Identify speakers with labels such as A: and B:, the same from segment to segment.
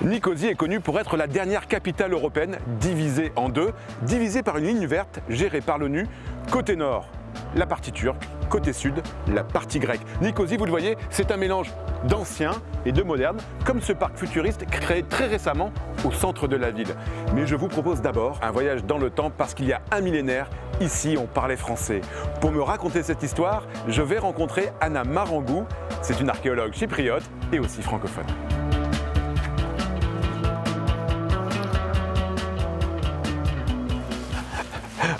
A: Nicosie est connue pour être la dernière capitale européenne divisée en deux, divisée par une ligne verte gérée par l'ONU, côté nord, la partie turque, côté sud, la partie grecque. Nicosie, vous le voyez, c'est un mélange d'ancien et de moderne, comme ce parc futuriste créé très récemment au centre de la ville. Mais je vous propose d'abord un voyage dans le temps parce qu'il y a un millénaire, ici on parlait français. Pour me raconter cette histoire, je vais rencontrer Anna Marangou. C'est une archéologue chypriote et aussi francophone.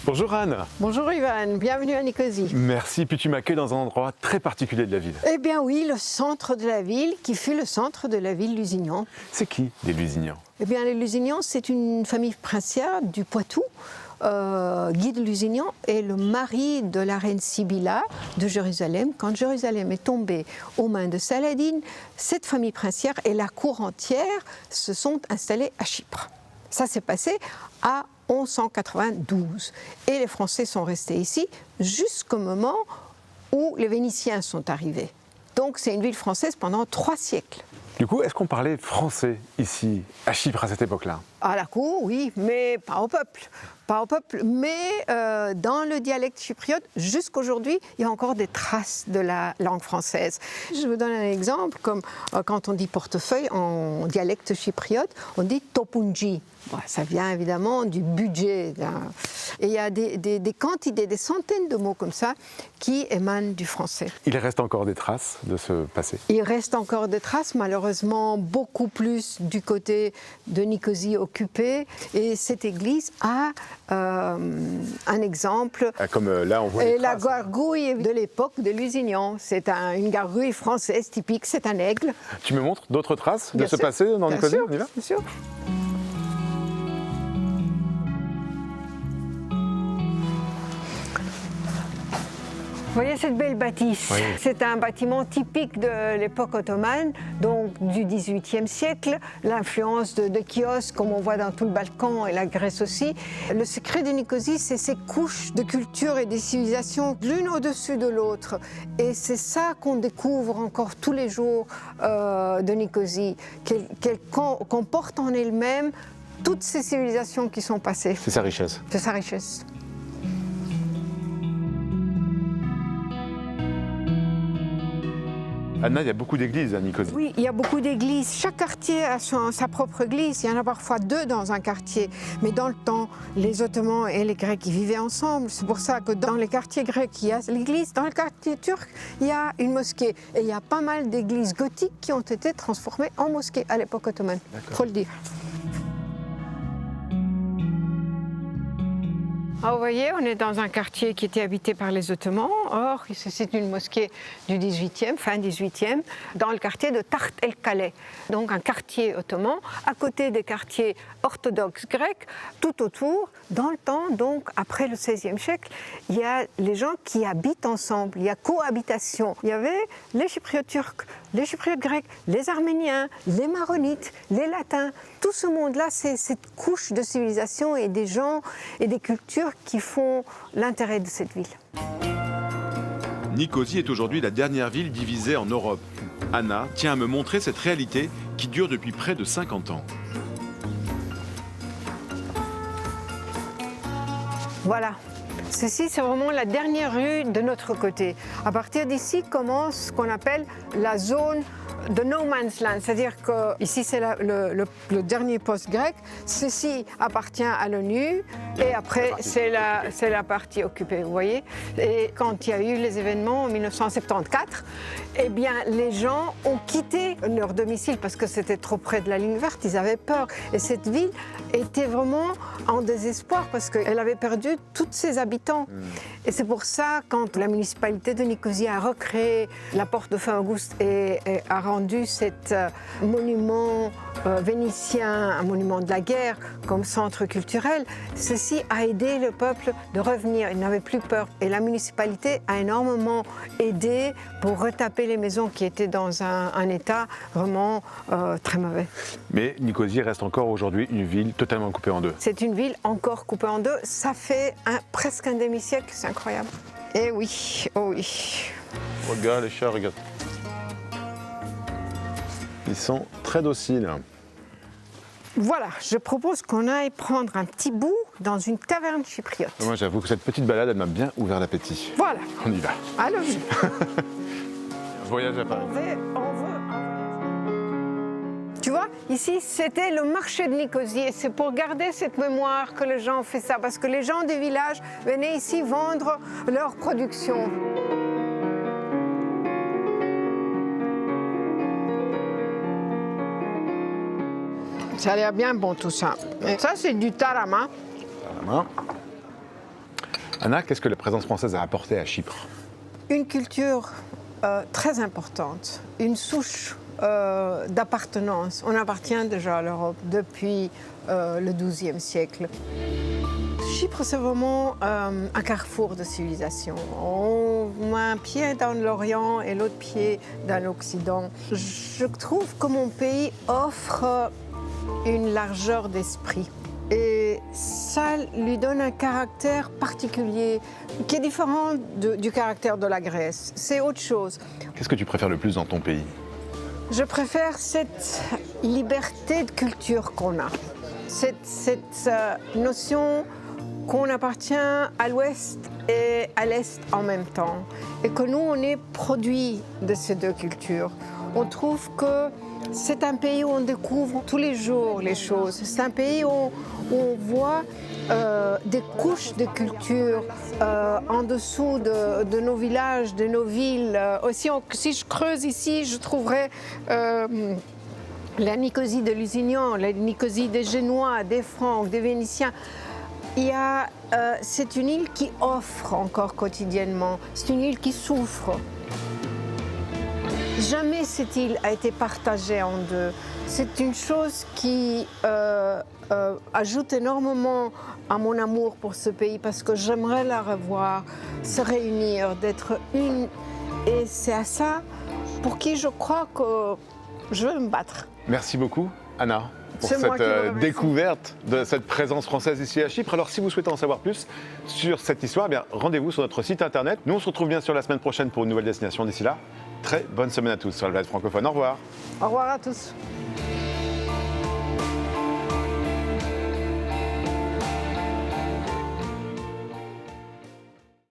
A: Bonjour Anne.
B: Bonjour Ivan, bienvenue à Nicosie.
A: Merci, puis tu m'accueilles dans un endroit très particulier de la ville.
B: Eh bien oui, le centre de la ville, qui fut le centre de la ville Lusignan.
A: C'est qui les Lusignans?
B: Eh bien les Lusignans, c'est une famille princière du Poitou. Guy de Lusignan est le mari de la reine Sibylla de Jérusalem. Quand Jérusalem est tombée aux mains de Saladin, cette famille princière et la cour entière se sont installées à Chypre. Ça s'est passé à 1192. Et les Français sont restés ici jusqu'au moment où les Vénitiens sont arrivés. Donc c'est une ville française pendant 3 siècles.
A: Du coup, est-ce qu'on parlait français ici, à Chypre, à cette époque-là?
B: À la cour, oui, mais pas au peuple. Pas au peuple, mais dans le dialecte chypriote, jusqu'aujourd'hui, il y a encore des traces de la langue française. Je vous donne un exemple, comme quand on dit portefeuille en dialecte chypriote, on dit topunji. Bon, ça vient évidemment du budget. Et il y a des quantités, des centaines de mots comme ça qui émanent du français.
A: Il reste encore des traces de ce passé?
B: Il reste encore des traces, malheureusement beaucoup plus du côté de Nicosie occupée. Et cette église a un exemple.
A: Comme là, on voit
B: Et
A: les
B: la
A: traces.
B: gargouille de l'époque de Lusignan. C'est une gargouille française typique, c'est un aigle.
A: Tu me montres d'autres traces de
B: Bien
A: ce
B: sûr,
A: passé dans
B: bien
A: Nicosie?
B: sûr,
A: On y va?
B: bien sûr. Vous voyez cette belle bâtisse?
A: Oui.
B: C'est un bâtiment typique de l'époque ottomane, donc du XVIIIe siècle. L'influence de kiosques, comme on voit dans tout le Balkan et la Grèce aussi. Le secret de Nicosie, c'est ces couches de culture et des civilisations l'une au-dessus de l'autre. Et c'est ça qu'on découvre encore tous les jours de Nicosie, qu'elle comporte en elle-même toutes ces civilisations qui sont passées.
A: C'est sa richesse.
B: C'est sa richesse.
A: Anna, il y a beaucoup d'églises à Nicosie.
B: Oui, il y a beaucoup d'églises. Chaque quartier a sa propre église. Il y en a parfois 2 dans un quartier. Mais dans le temps, les Ottomans et les Grecs ils vivaient ensemble. C'est pour ça que dans les quartiers grecs, il y a l'église. Dans le quartier turc, il y a une mosquée. Et il y a pas mal d'églises gothiques qui ont été transformées en mosquées à l'époque ottomane. Il faut le dire. Alors, vous voyez, on est dans un quartier qui était habité par les Ottomans. Or, c'est une mosquée du 18e, fin 18e, dans le quartier de Tart el-Kaleh. Donc un quartier ottoman, à côté des quartiers orthodoxes grecs, tout autour. Dans le temps, donc après le XVIe siècle, il y a les gens qui habitent ensemble, il y a cohabitation. Il y avait les Chypriotes turcs, les Chypriotes grecs, les Arméniens, les Maronites, les Latins. Tout ce monde-là, c'est cette couche de civilisation et des gens et des cultures qui font l'intérêt de cette ville.
C: Nicosie est aujourd'hui la dernière ville divisée en Europe. Anna tient à me montrer cette réalité qui dure depuis près de 50 ans.
B: Voilà. Ceci, c'est vraiment la dernière rue de notre côté. À partir d'ici commence ce qu'on appelle la zone de no man's land, c'est-à-dire que ici c'est le dernier poste grec, ceci appartient à l'ONU et après c'est la partie occupée, vous voyez. Et quand il y a eu les événements en 1974, eh bien les gens ont quitté leur domicile parce que c'était trop près de la ligne verte, ils avaient peur. Et cette ville était vraiment en désespoir parce qu'elle avait perdu tous ses habitants. Et c'est pour ça, quand la municipalité de Nicosie a recréé la porte de Fin Auguste et a rendu cet monument vénitien, un monument de la guerre, comme centre culturel, ceci a aidé le peuple de revenir. Il n'avait plus peur. Et la municipalité a énormément aidé pour retaper les maisons qui étaient dans un état vraiment très mauvais.
A: Mais Nicosie reste encore aujourd'hui une ville totalement coupée en deux.
B: C'est une ville encore coupée en deux. Ça fait presque un demi-siècle, c'est incroyable. Eh oui, oh oui.
A: Regarde les chats, regarde. Ils sont très dociles.
B: Voilà, je propose qu'on aille prendre un petit bout dans une taverne chypriote.
A: Moi, j'avoue que cette petite balade, elle m'a bien ouvert l'appétit.
B: Voilà,
A: On y va.
B: allons-y.
A: Voyage à Paris.
B: Tu vois, ici, c'était le marché de Nicosie et c'est pour garder cette mémoire que les gens ont fait ça, parce que les gens du village venaient ici vendre leur production. Ça a l'air bien bon tout ça. Et ça, c'est du tarama.
A: Anna, qu'est-ce que la présence française a apporté à Chypre?
B: Une culture très importante, une souche d'appartenance. On appartient déjà à l'Europe depuis le XIIe siècle. Chypre, c'est vraiment un carrefour de civilisation. On met un pied dans l'Orient et l'autre pied dans l'Occident. Je trouve que mon pays offre une largeur d'esprit. Et ça lui donne un caractère particulier qui est différent du caractère de la Grèce. C'est autre chose.
A: Qu'est-ce que tu préfères le plus dans ton pays?
B: Je préfère cette liberté de culture qu'on a. Cette notion qu'on appartient à l'ouest et à l'est en même temps. Et que nous, on est produit de ces deux cultures. On trouve que c'est un pays où on découvre tous les jours les choses. C'est un pays où on voit des couches de culture en dessous de nos villages, de nos villes. Aussi, si je creuse ici, je trouverai la Nicosie de Lusignan, la Nicosie des Génois, des Francs, des Vénitiens. C'est une île qui offre encore quotidiennement. C'est une île qui souffre. Jamais cette île a été partagée en deux. C'est une chose qui ajoute énormément à mon amour pour ce pays parce que j'aimerais la revoir, se réunir, d'être une. Et c'est à ça pour qui je crois que je veux me battre.
A: Merci beaucoup, Anna, pour
B: C'est moi qui vous
A: cette
B: remercie.
A: découverte de cette présence française ici à Chypre. Alors, si vous souhaitez en savoir plus sur cette histoire, eh bien, rendez-vous sur notre site internet. Nous, on se retrouve bien sûr la semaine prochaine pour une nouvelle destination. D'ici là, très bonne semaine à tous sur la planète francophone. Au revoir.
B: Au revoir à tous.